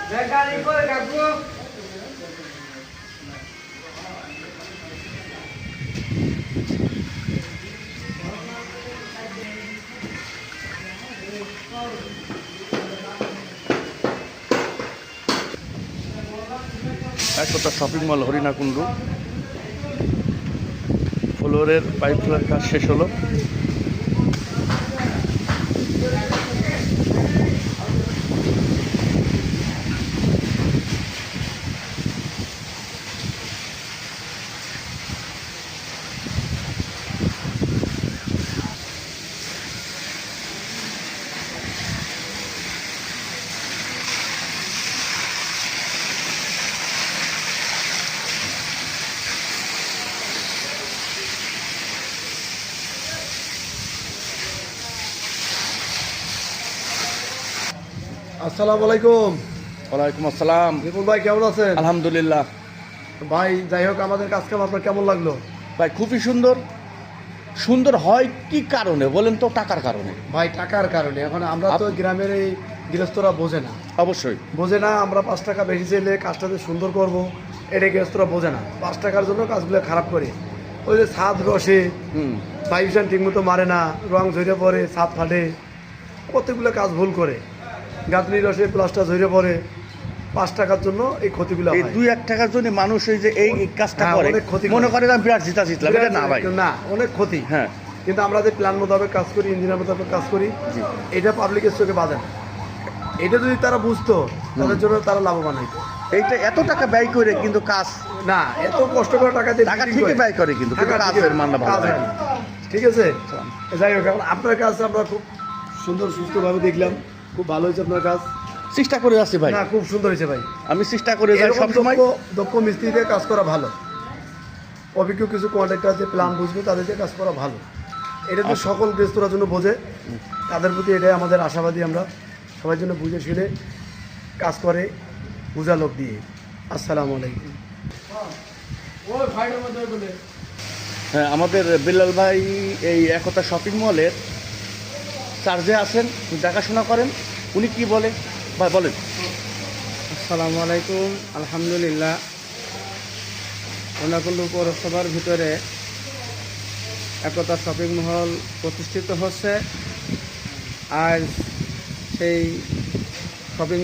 একতা shopping mall Harinakundu ফ্লোরের pipe ফ্লোরের কাজ শেষ হলো। আসসালামু আলাইকুম। ওয়ালাইকুম আসসালাম। বিপুল ভাই কেমন আছেন? আলহামদুলিল্লাহ ভাই যাই হোক, আমাদের কাজ কাম আপনার কেমন লাগলো? ভাই খুবই সুন্দর। সুন্দর হয় কি কারণে বলেন তো? টাকার কারণে ভাই, টাকার কারণে। এখন আমরা তো গ্রামের এই গৃহস্থরা বোঝে না, অবশ্যই বোঝে না। আমরা 5 টাকা বেশি চাইলে কাজটা যে সুন্দর করবো এটা গৃহস্থরা বোঝে না। 5 টাকার জন্য কাজগুলো খারাপ করে। ওই যে ছাদ রসে ভাইবসান ঠিক মতো মারে না, রং ঝরে পড়ে, ছাদ ফাটে, প্রত্যেকগুলো কাজ ভুল করে। গাঁথনি রসে প্লাস্টার ঝরে পড়ে। 5 টাকার জন্য এই ক্ষতিগুলো এই হয়। 2-1 টাকার জন্য মানুষ এই যে এই কাজটা করে অনেক ক্ষতি মনে করে আমি বিরাট জিতলাম। এটা না ভাই, না, অনেক ক্ষতি। হ্যাঁ, কিন্তু আমরা যে প্ল্যান মোতাবেক কাজ করি, ইঞ্জিনিয়ার মোতাবেক কাজ করি, এটা পাবলিকের চোখে বাজে না। এটা যদি তারা বুঝতো তাদের জন্য তারা লাভবান হইতো। এইটা এত টাকা ব্যয় করে কিন্তু কাজ না, এত কষ্ট করে টাকা দিয়ে টাকা ঠিকই ব্যয় করে কিন্তু কাজের মানটা ভালো হয় না। ঠিক আছে, যাই হোক, এখন আপনার কাজ আমরা খুব সুন্দর সুস্থভাবে দেখলাম। খুব ভালো হয়েছে আপনার কাজ। চেষ্টা করে যাচ্ছি ভাই। না, খুব সুন্দর হয়েছে ভাই। আমি চেষ্টা করে যাই এরকম সবসময়। দক্ষ মিস্ত্রিতে কাজ করা ভালো। অভিজ্ঞ কিছু কন্ট্রাক্টর আছে, প্ল্যান বুঝবে, তাদের দিয়ে কাজ করা ভালো। এটা তো সকল গৃহস্থরা জন্য বোঝে। তাদের প্রতি এটাই আমাদের আশাবাদী। আমরা সবার জন্য বুঝে শুনে কাজ করে, বুঝা লোক দিয়ে। আসসালামু আলাইকুম। হ্যাঁ, আমাদের বিল্লাল ভাই এই একতা শপিং মলের চার্জে আছেন, দেখাশোনা করেন। উনি কি বলে ভাই বলেন। আসসালামু আলাইকুম। আলহামদুলিল্লাহ, হরিণাকুণ্ডু পৌরসভার ভিতরে একতা শপিং মল প্রতিষ্ঠিত হচ্ছে। আর সেই শপিং